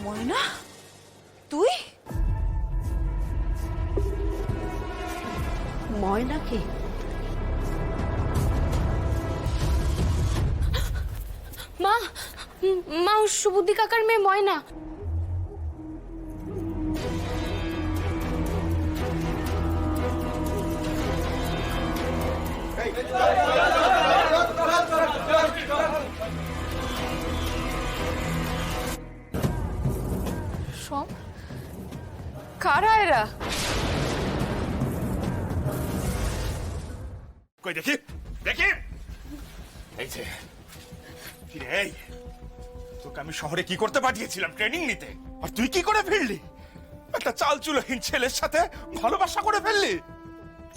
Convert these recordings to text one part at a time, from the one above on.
ময়না, তুই? ময়না কে? মা, মা ও সুবুদ্ধি কাকার মেয়ে ময়না। সোম, কারা এরা? কই দেখি দেখি, এই যে কিরে, এই তোকে আমি শহরে কি করতে পাঠিয়েছিলাম? ট্রেনিং নিতে। আর তুই কি করে ফিরলি? একটা চালচুলোহীন ছেলের সাথে ভালোবাসা করে ফেললি,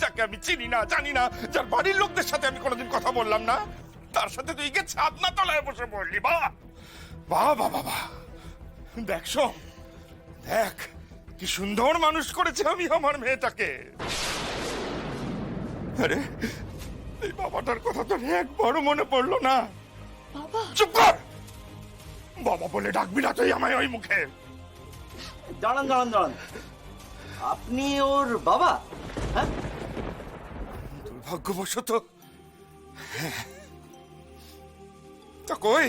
যাকে আমি চিনি না জানি না, যার বাড়ির লোকদের সাথে আমি কোনোদিন কথা বললাম না, তার সাথে তুই গিয়ে ছাদনা তলায় বসে পড়লি। বাহ বাহ বাহ বাহ, দেখ সোম, দেখ কি সুন্দর মানুষ করেছে আমি আমার মেয়েটাকে। আরে এই বাবাটার কথা তো একবারও মনে পড়লো না। বাবা? চুপ কর, বাবা বলে ডাকবি না তুই আমায় ওই মুখে। দাঁড়ান দাঁড়ান দাঁড়ান, আপনি ওর বাবা? হ্যাঁ, দুর্ভাগ্যবশত হ্যাঁ। তা কই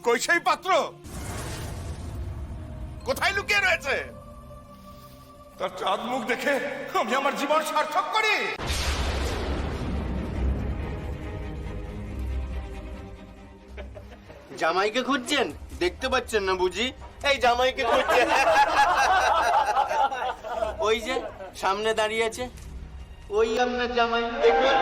কই সেই পাত্র? কোথায় লুকিয়ে রয়েছে? তার চাঁদ মুখ দেখে আমি আমার জীবন সার্থক করি। জামাইকে খুঁজছেন? দেখতে পাচ্ছেন না বুঝি? এই জামাইকে খুঁজছেন। ওই যে সামনে দাঁড়িয়ে আছে, ওই আপনার জামাই, দেখুন।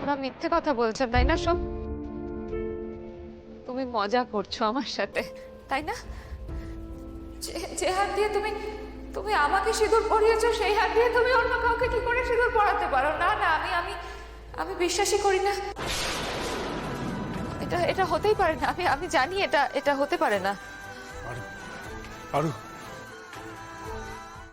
ওরা মিথ্যে কথা বলছে, তাই না সব? তুমি মজা করছো আমার সাথে, তাই না? যে হাত দিয়ে তুমি তুমি আমাকে সিঁদুর পরিয়েছো, সেই হাত দিয়ে তুমি অন্য কাউকে কি করে সিঁদুর পরাতে পারো? না না, আমি আমি আমি বিশ্বাসই করি না। এটা এটা হতেই পারে না। আমি আমি জানি এটা এটা হতে পারে না। আরু,